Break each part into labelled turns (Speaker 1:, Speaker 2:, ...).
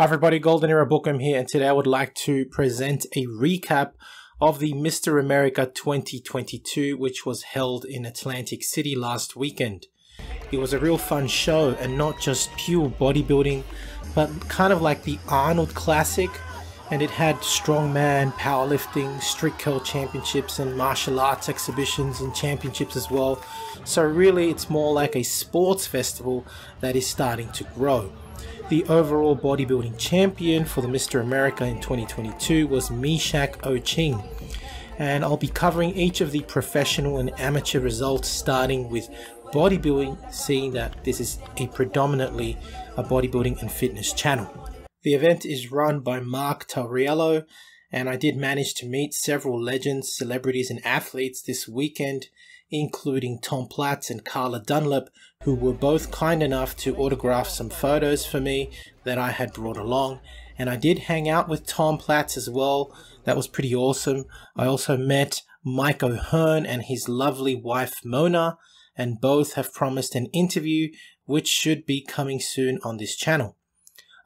Speaker 1: Hi everybody, Golden Era Bookham here, and today I would like to present a recap of the Mr. America 2022, which was held in Atlantic City last weekend. It was a real fun show, and not just pure bodybuilding, but kind of like the Arnold Classic, and it had strongman, powerlifting, strict curl championships, and martial arts exhibitions and championships as well. So really it's more like a sports festival that is starting to grow. The overall bodybuilding champion for the Mr. America in 2022 was Meshach Oching, and I'll be covering each of the professional and amateur results, starting with bodybuilding, seeing that this is a predominantly a bodybuilding and fitness channel. The event is run by Mark Tauriello, and I did manage to meet several legends, celebrities and athletes this weekend, including Tom Platz and Carla Dunlap, who were both kind enough to autograph some photos for me that I had brought along. And I did hang out with Tom Platz as well. That was pretty awesome. I also met Mike O'Hearn and his lovely wife Mona, and both have promised an interview which should be coming soon on this channel.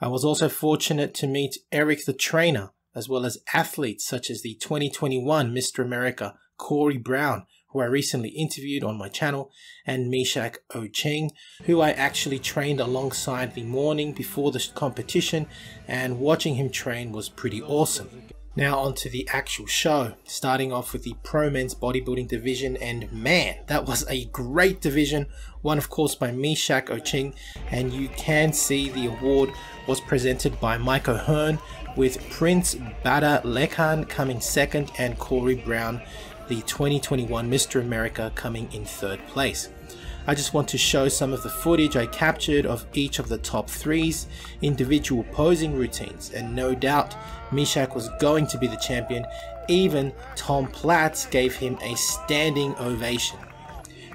Speaker 1: I was also fortunate to meet Eric the Trainer, as well as athletes such as the 2021 Mr. America Corey Brown, who I recently interviewed on my channel, and Meshach Oching, who I actually trained alongside the morning before the competition, and watching him train was pretty awesome. Now onto the actual show, starting off with the Pro Men's Bodybuilding division, and man, that was a great division, won of course by Meshach Oching, and you can see the award was presented by Mike O'Hearn, with Prince Bada Lekhan coming second and Corey Brown, the 2021 Mr. America, coming in third place. I just want to show some of the footage I captured of each of the top three's individual posing routines, and no doubt Meshach was going to be the champion. Even Tom Platz gave him a standing ovation.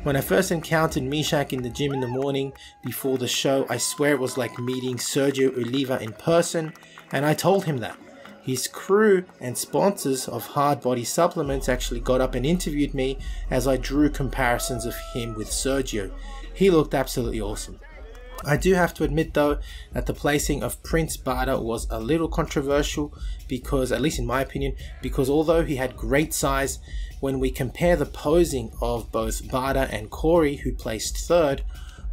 Speaker 1: When I first encountered Meshach in the gym in the morning before the show, I swear it was like meeting Sergio Oliva in person, and I told him that. His crew and sponsors of Hard Body Supplements actually got up and interviewed me as I drew comparisons of him with Sergio. He looked absolutely awesome. I do have to admit though that the placing of Prince Bada was a little controversial, because, at least in my opinion, because although he had great size, when we compare the posing of both Bada and Corey, who placed third,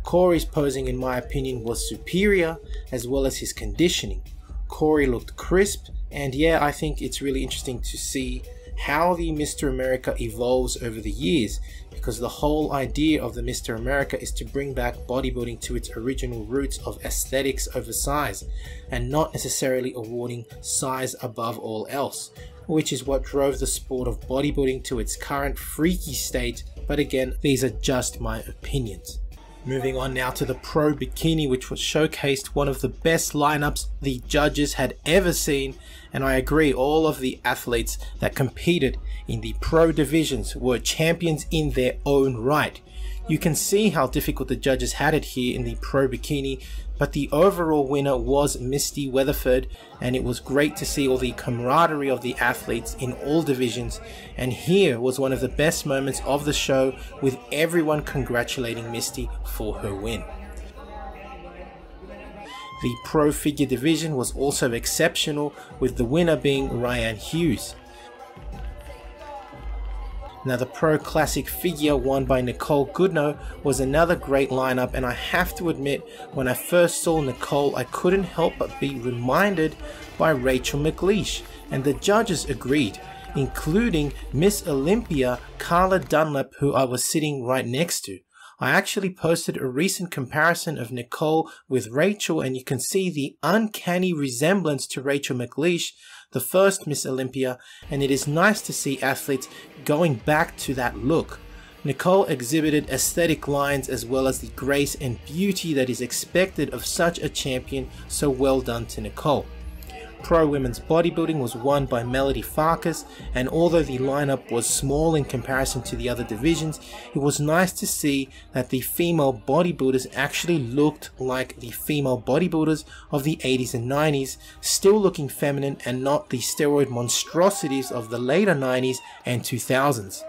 Speaker 1: Corey's posing in my opinion was superior, as well as his conditioning. Corey looked crisp, and yeah, I think it's really interesting to see how the Mr. America evolves over the years, because the whole idea of the Mr. America is to bring back bodybuilding to its original roots of aesthetics over size, and not necessarily awarding size above all else, which is what drove the sport of bodybuilding to its current freaky state. But again, these are just my opinions. Moving on now to the Pro Bikini, which was showcased one of the best lineups the judges had ever seen, and I agree, all of the athletes that competed in the pro divisions were champions in their own right. You can see how difficult the judges had it here in the Pro Bikini, but the overall winner was Misty Weatherford, and it was great to see all the camaraderie of the athletes in all divisions, and here was one of the best moments of the show, with everyone congratulating Misty for her win. The Pro Figure division was also exceptional, with the winner being Ryan Hughes. Now the Pro Classic figure won by Nicole Goodnow was another great lineup, and I have to admit, when I first saw Nicole, I couldn't help but be reminded by Rachel McLeish, and the judges agreed, including Miss Olympia Carla Dunlap, who I was sitting right next to. I actually posted a recent comparison of Nicole with Rachel, and you can see the uncanny resemblance to Rachel McLeish, the first Miss Olympia, and it is nice to see athletes going back to that look. Nicole exhibited aesthetic lines as well as the grace and beauty that is expected of such a champion, so well done to Nicole. Pro Women's Bodybuilding was won by Melody Farkas, and although the lineup was small in comparison to the other divisions, it was nice to see that the female bodybuilders actually looked like the female bodybuilders of the 80s and 90s, still looking feminine and not the steroid monstrosities of the later 90s and 2000s.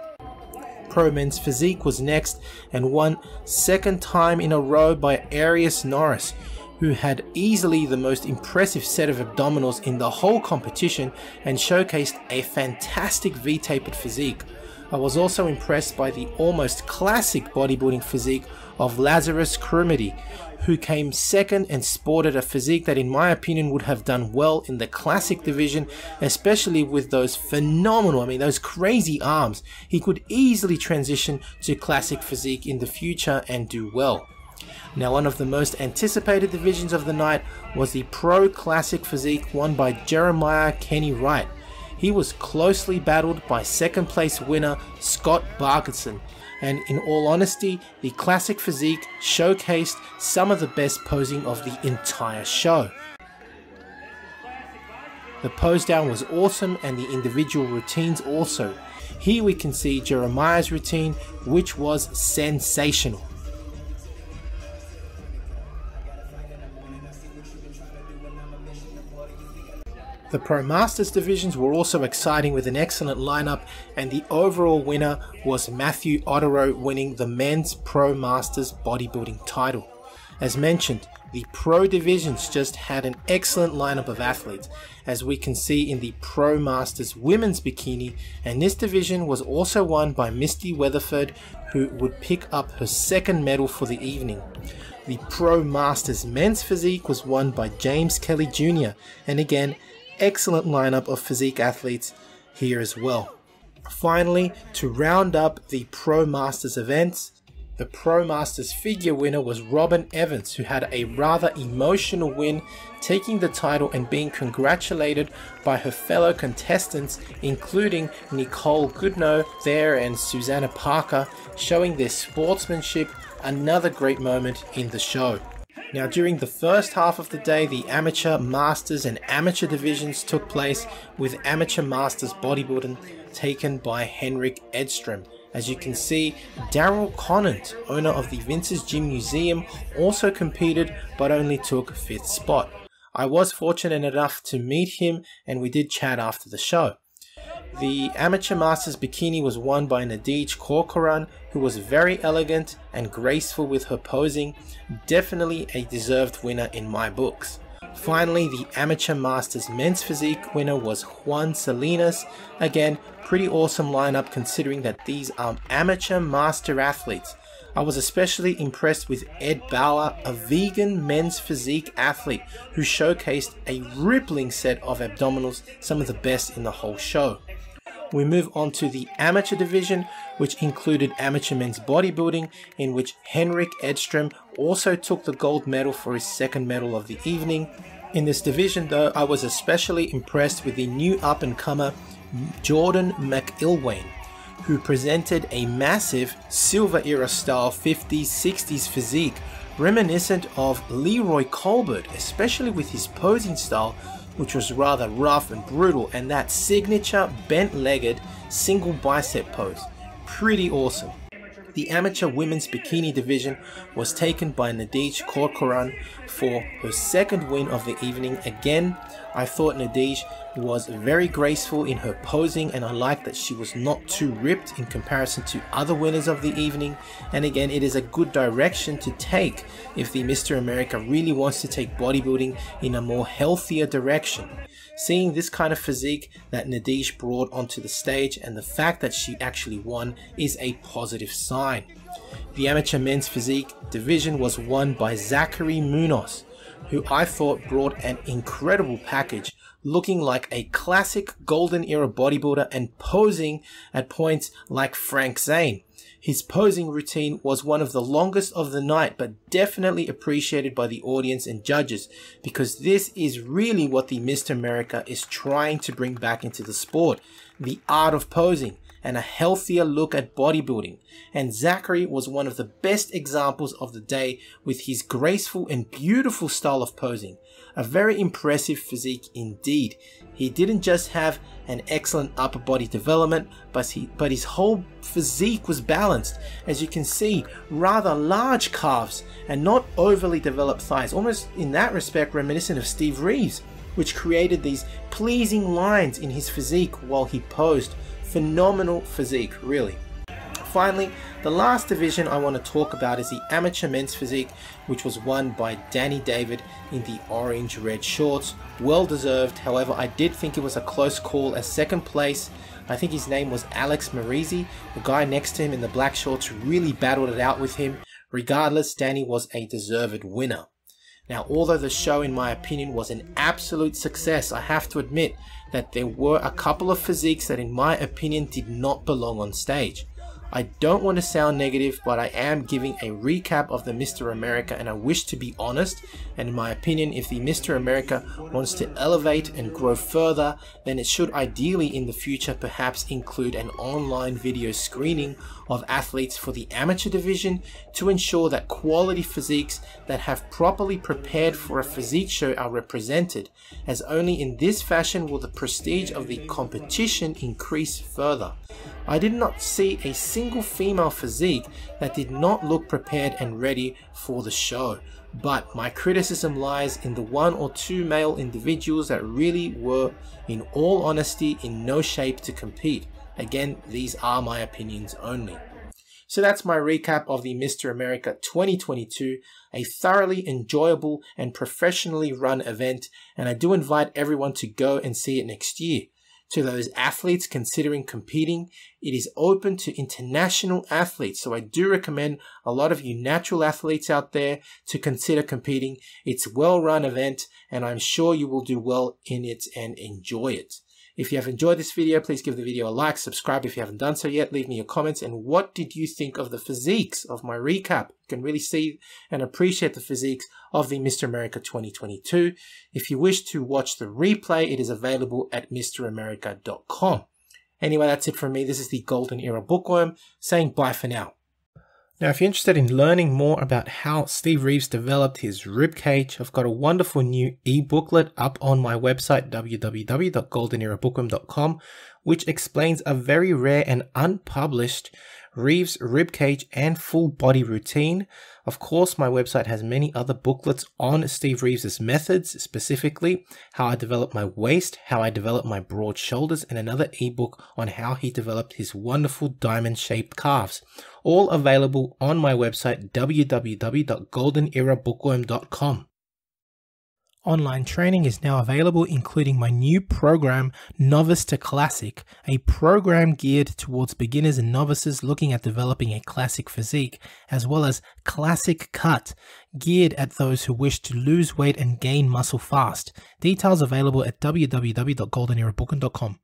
Speaker 1: Pro Men's Physique was next, and won second time in a row by Arius Norris, who had easily the most impressive set of abdominals in the whole competition and showcased a fantastic V-tapered physique. I was also impressed by the almost classic bodybuilding physique of Lazarus Crumedy, who came second and sported a physique that in my opinion would have done well in the classic division, especially with those phenomenal, those crazy arms. He could easily transition to classic physique in the future and do well. Now, one of the most anticipated divisions of the night was the Pro Classic physique won by Jeremiah Kenny Wright. He was closely battled by second place winner Scott Barkerson, and in all honesty, the classic physique showcased some of the best posing of the entire show. The pose down was awesome and the individual routines also. Here we can see Jeremiah's routine, which was sensational. The Pro Masters divisions were also exciting with an excellent lineup, and the overall winner was Matthew Otterow, winning the Men's Pro Masters bodybuilding title. As mentioned, the Pro divisions just had an excellent lineup of athletes, as we can see in the Pro Masters Women's Bikini, and this division was also won by Misty Weatherford, who would pick up her second medal for the evening. The Pro Masters Men's Physique was won by James Kelly Jr., and again, excellent lineup of physique athletes here as well. Finally, to round up the Pro Masters events, the Pro Masters figure winner was Robin Evans, who had a rather emotional win, taking the title and being congratulated by her fellow contestants, including Nicole Goodnow there and Susanna Parker, showing their sportsmanship. Another great moment in the show. Now, during the first half of the day, the Amateur, Masters and Amateur divisions took place, with Amateur Masters bodybuilding taken by Henrik Edström. As you can see, Daryl Conant, owner of the Vince's Gym Museum, also competed but only took 5th spot. I was fortunate enough to meet him and we did chat after the show. The Amateur Masters Bikini was won by Nadege Corcoran, who was very elegant and graceful with her posing. Definitely a deserved winner in my books. Finally, the Amateur Masters Men's Physique winner was Juan Salinas. Again, pretty awesome lineup considering that these are amateur master athletes. I was especially impressed with Ed Bauer, a vegan men's physique athlete who showcased a rippling set of abdominals, some of the best in the whole show. We move on to the amateur division, which included amateur men's bodybuilding, in which Henrik Edström also took the gold medal for his second medal of the evening. In this division though, I was especially impressed with the new up-and-comer Jordan McIlwain, who presented a massive silver era style 50s 60s physique reminiscent of Leroy Colbert, especially with his posing style, which was rather rough and brutal, and that signature bent-legged single bicep pose. Pretty awesome. The amateur women's bikini division was taken by Nadege Corcoran for her second win of the evening. Again, I thought Nadege was very graceful in her posing, and I liked that she was not too ripped in comparison to other winners of the evening. And again, it is a good direction to take if the Mr. America really wants to take bodybuilding in a more healthier direction. Seeing this kind of physique that Nadege brought onto the stage and the fact that she actually won is a positive sign. The amateur men's physique division was won by Zachary Munoz, who I thought brought an incredible package, looking like a classic golden era bodybuilder and posing at points like Frank Zane. His posing routine was one of the longest of the night, but definitely appreciated by the audience and judges, because this is really what the Mr. America is trying to bring back into the sport, the art of posing and a healthier look at bodybuilding. And Zachary was one of the best examples of the day with his graceful and beautiful style of posing. A very impressive physique indeed. He didn't just have an excellent upper body development, but his whole physique was balanced. As you can see, rather large calves and not overly developed thighs, almost in that respect reminiscent of Steve Reeves, which created these pleasing lines in his physique while he posed. Phenomenal physique, really. Finally, The last division I want to talk about is the amateur men's physique, which was won by Danny David in the orange-red shorts. Well deserved, however I did think it was a close call as second place. I think his name was Alex Marizzi. The guy next to him in the black shorts really battled it out with him. Regardless, Danny was a deserved winner. Now, although the show, in my opinion, was an absolute success, I have to admit that there were a couple of physiques that, in my opinion, did not belong on stage. I don't want to sound negative, but I am giving a recap of the Mr. America, and I wish to be honest. And in my opinion, if the Mr. America wants to elevate and grow further, then it should ideally in the future perhaps include an online video screening of athletes for the amateur division to ensure that quality physiques that have properly prepared for a physique show are represented, as only in this fashion will the prestige of the competition increase further. I did not see a single female physique that did not look prepared and ready for the show, but my criticism lies in the one or two male individuals that really were, in all honesty, in no shape to compete. Again, these are my opinions only. So that's my recap of the Mr. America 2022, a thoroughly enjoyable and professionally run event, and I do invite everyone to go and see it next year. To those athletes considering competing, it is open to international athletes, so I do recommend a lot of you natural athletes out there to consider competing. It's a well-run event, and I'm sure you will do well in it and enjoy it. If you have enjoyed this video, please give the video a like, subscribe if you haven't done so yet, leave me your comments, and what did you think of the physiques of my recap? You can really see and appreciate the physiques of the Mr. America 2022. If you wish to watch the replay, it is available at MrAmerica.com. Anyway, that's it from me. This is the Golden Era Bookworm saying bye for now. Now, if you're interested in learning more about how Steve Reeves developed his ribcage, I've got a wonderful new e-booklet up on my website, www.goldenerabookworm.com, which explains a very rare and unpublished Reeves ribcage and full body routine. Of course, my website has many other booklets on Steve Reeves' methods, specifically how I developed my waist, how I developed my broad shoulders, and another ebook on how he developed his wonderful diamond-shaped calves. All available on my website, www.goldenerabookworm.com. Online training is now available, including my new program, Novice to Classic, a program geared towards beginners and novices looking at developing a classic physique, as well as Classic Cut, geared at those who wish to lose weight and gain muscle fast. Details available at www.goldenerabookworm.com.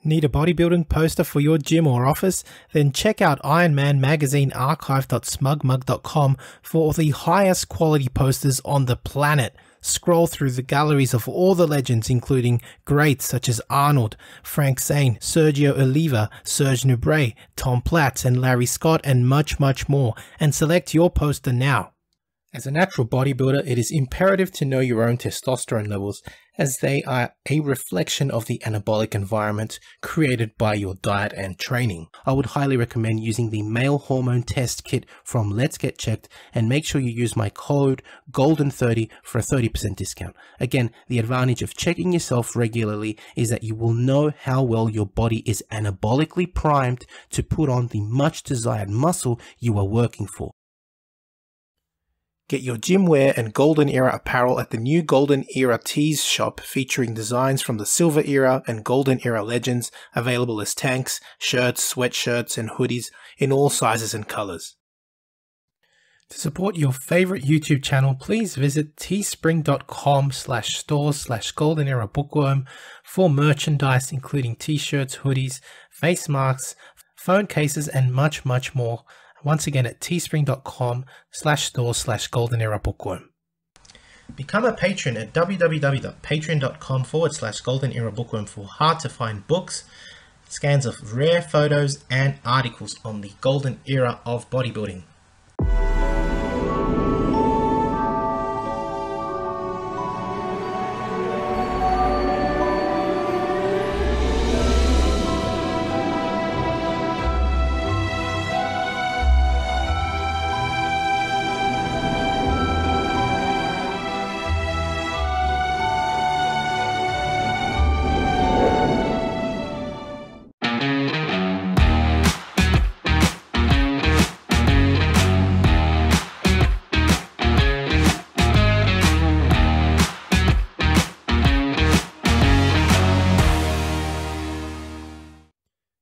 Speaker 1: Need a bodybuilding poster for your gym or office? Then check out Ironman Magazine archive.smugmug.com for the highest quality posters on the planet. Scroll through the galleries of all the legends, including greats such as Arnold, Frank Zane, Sergio Oliva, Serge Nubret, Tom Platz, and Larry Scott, and much, much more, and select your poster now. As a natural bodybuilder, it is imperative to know your own testosterone levels, as they are a reflection of the anabolic environment created by your diet and training. I would highly recommend using the male hormone test kit from Let's Get Checked, and make sure you use my code GOLDEN30 for a 30% discount. Again, the advantage of checking yourself regularly is that you will know how well your body is anabolically primed to put on the much desired muscle you are working for. Get your gym wear and Golden Era apparel at the new Golden Era Tees shop, featuring designs from the Silver Era and Golden Era legends, available as tanks, shirts, sweatshirts, and hoodies in all sizes and colors. To support your favorite YouTube channel, please visit teespring.com/stores/Golden Era Bookworm for merchandise including t-shirts, hoodies, face masks, phone cases, and much, much more. Once again at teespring.com/stores/Golden Era Bookworm. Become a patron at www.patreon.com/Golden Era Bookworm for hard to find books, scans of rare photos, and articles on the Golden Era of bodybuilding.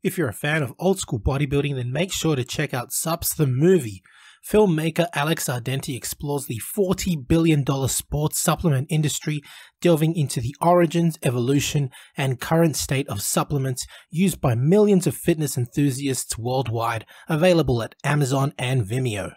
Speaker 1: If you're a fan of old school bodybuilding, then make sure to check out Supps the Movie. Filmmaker Alex Ardenti explores the $40 billion sports supplement industry, delving into the origins, evolution, and current state of supplements used by millions of fitness enthusiasts worldwide, available at Amazon and Vimeo.